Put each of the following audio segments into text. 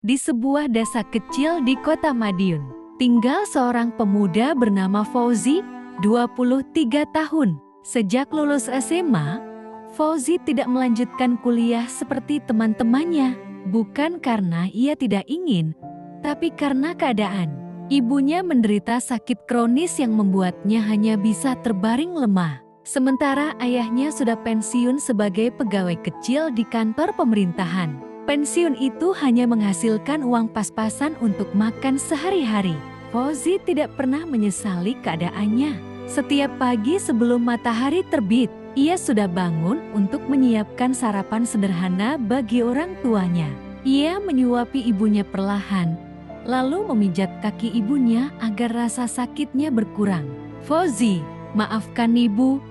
Di sebuah desa kecil di kota Madiun, tinggal seorang pemuda bernama Fauzi, 23 tahun. Sejak lulus SMA, Fauzi tidak melanjutkan kuliah seperti teman-temannya. Bukan karena ia tidak ingin, tapi karena keadaan. Ibunya menderita sakit kronis yang membuatnya hanya bisa terbaring lemah. Sementara ayahnya sudah pensiun sebagai pegawai kecil di kantor pemerintahan. Pensiun itu hanya menghasilkan uang pas-pasan untuk makan sehari-hari. Fauzi tidak pernah menyesali keadaannya. Setiap pagi sebelum matahari terbit, ia sudah bangun untuk menyiapkan sarapan sederhana bagi orang tuanya. Ia menyuapi ibunya perlahan, lalu memijat kaki ibunya agar rasa sakitnya berkurang. "Fauzi, maafkan ibu.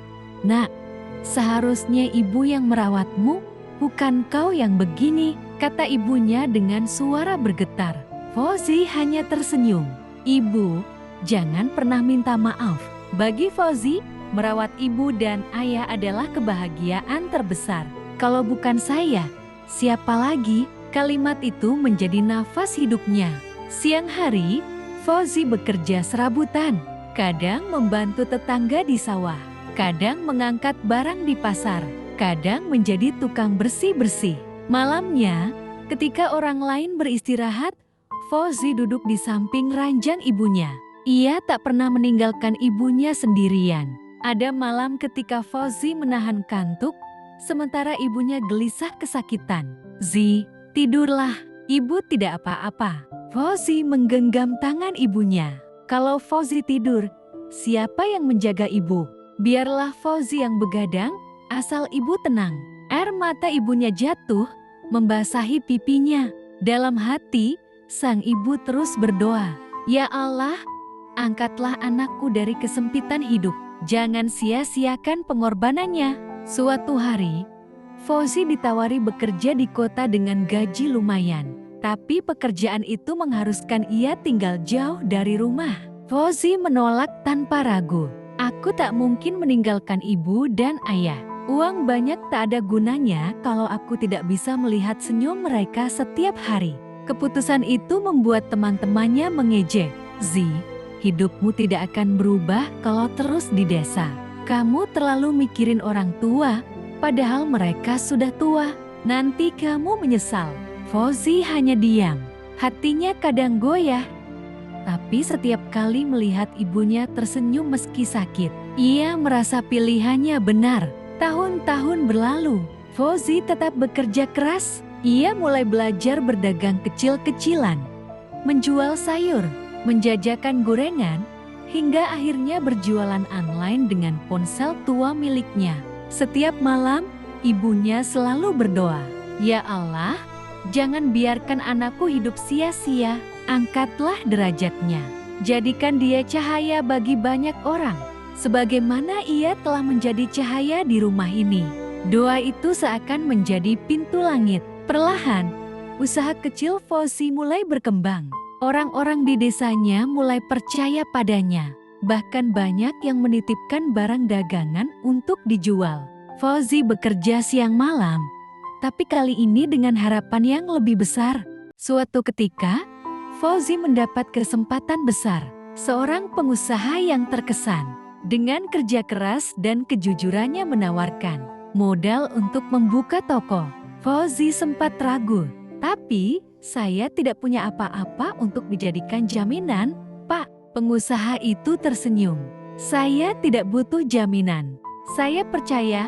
Nak, seharusnya ibu yang merawatmu, bukan kau yang begini," kata ibunya dengan suara bergetar. Fauzi hanya tersenyum. "Ibu, jangan pernah minta maaf." Bagi Fauzi, merawat ibu dan ayah adalah kebahagiaan terbesar. "Kalau bukan saya, siapa lagi?" Kalimat itu menjadi nafas hidupnya. Siang hari, Fauzi bekerja serabutan. Kadang membantu tetangga di sawah, kadang mengangkat barang di pasar, kadang menjadi tukang bersih-bersih. Malamnya, ketika orang lain beristirahat, Fauzi duduk di samping ranjang ibunya. Ia tak pernah meninggalkan ibunya sendirian. Ada malam ketika Fauzi menahan kantuk, sementara ibunya gelisah kesakitan. "Zi, tidurlah, ibu tidak apa-apa." Fauzi menggenggam tangan ibunya. "Kalau Fauzi tidur, siapa yang menjaga ibu? Biarlah Fauzi yang begadang, asal ibu tenang." Air mata ibunya jatuh, membasahi pipinya. Dalam hati, sang ibu terus berdoa, "Ya Allah, angkatlah anakku dari kesempitan hidup. Jangan sia-siakan pengorbanannya." Suatu hari, Fauzi ditawari bekerja di kota dengan gaji lumayan. Tapi pekerjaan itu mengharuskan ia tinggal jauh dari rumah. Fauzi menolak tanpa ragu. "Aku tak mungkin meninggalkan ibu dan ayah. Uang banyak tak ada gunanya kalau aku tidak bisa melihat senyum mereka setiap hari." Keputusan itu membuat teman-temannya mengejek. "Zi, hidupmu tidak akan berubah kalau terus di desa. Kamu terlalu mikirin orang tua, padahal mereka sudah tua. Nanti kamu menyesal." Fauzi hanya diam. Hatinya kadang goyah. Tapi setiap kali melihat ibunya tersenyum meski sakit, ia merasa pilihannya benar. Tahun-tahun berlalu, Fauzi tetap bekerja keras. Ia mulai belajar berdagang kecil-kecilan, menjual sayur, menjajakan gorengan, hingga akhirnya berjualan online dengan ponsel tua miliknya. Setiap malam, ibunya selalu berdoa, "Ya Allah, jangan biarkan anakku hidup sia-sia. Angkatlah derajatnya. Jadikan dia cahaya bagi banyak orang, sebagaimana ia telah menjadi cahaya di rumah ini." Doa itu seakan menjadi pintu langit. Perlahan, usaha kecil Fauzi mulai berkembang. Orang-orang di desanya mulai percaya padanya. Bahkan banyak yang menitipkan barang dagangan untuk dijual. Fauzi bekerja siang malam, tapi kali ini dengan harapan yang lebih besar. Suatu ketika, Fauzi mendapat kesempatan besar. Seorang pengusaha yang terkesan dengan kerja keras dan kejujurannya menawarkan modal untuk membuka toko. Fauzi sempat ragu. "Tapi saya tidak punya apa-apa untuk dijadikan jaminan, Pak." Pengusaha itu tersenyum. "Saya tidak butuh jaminan. Saya percaya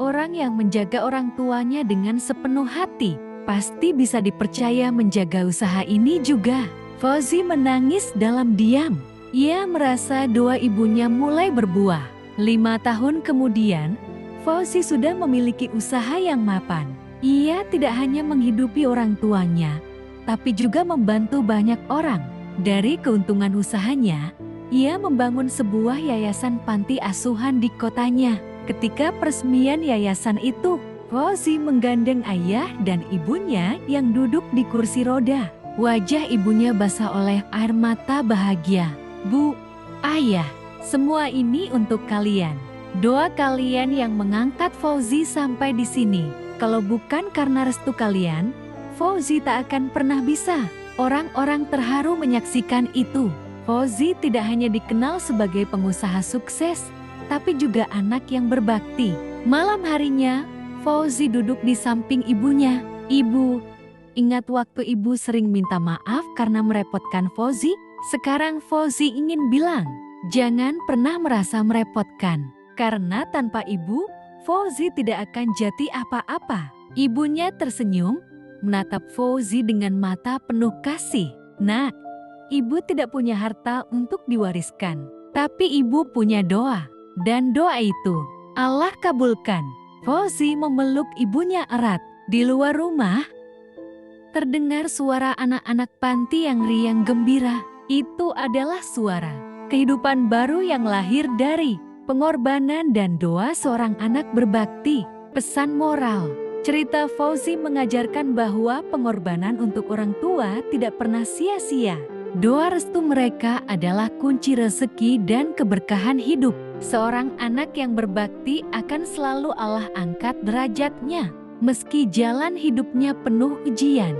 orang yang menjaga orang tuanya dengan sepenuh hati pasti bisa dipercaya menjaga usaha ini juga." Fauzi menangis dalam diam. Ia merasa doa ibunya mulai berbuah. 5 tahun kemudian, Fauzi sudah memiliki usaha yang mapan. Ia tidak hanya menghidupi orang tuanya, tapi juga membantu banyak orang. Dari keuntungan usahanya, ia membangun sebuah yayasan panti asuhan di kotanya. Ketika peresmian yayasan itu, Fauzi menggandeng ayah dan ibunya yang duduk di kursi roda. Wajah ibunya basah oleh air mata bahagia. "Bu, ayah, semua ini untuk kalian. Doa kalian yang mengangkat Fauzi sampai di sini. Kalau bukan karena restu kalian, Fauzi tak akan pernah bisa. Orang-orang terharu menyaksikan itu. Fauzi tidak hanya dikenal sebagai pengusaha sukses, tapi juga anak yang berbakti. Malam harinya, Fauzi duduk di samping ibunya. "Ibu, ingat waktu ibu sering minta maaf karena merepotkan Fauzi?" Sekarang Fauzi ingin bilang, jangan pernah merasa merepotkan. Karena tanpa ibu, Fauzi tidak akan jadi apa-apa. Ibunya tersenyum, menatap Fauzi dengan mata penuh kasih. "Nak, ibu tidak punya harta untuk diwariskan. Tapi ibu punya doa. Dan doa itu Allah kabulkan." Fauzi memeluk ibunya erat. Di luar rumah, terdengar suara anak-anak panti yang riang gembira. Itu adalah suara kehidupan baru yang lahir dari pengorbanan dan doa seorang anak berbakti. Pesan moral. Cerita Fauzi mengajarkan bahwa pengorbanan untuk orang tua tidak pernah sia-sia. Doa restu mereka adalah kunci rezeki dan keberkahan hidup. Seorang anak yang berbakti akan selalu Allah angkat derajatnya, meski jalan hidupnya penuh ujian.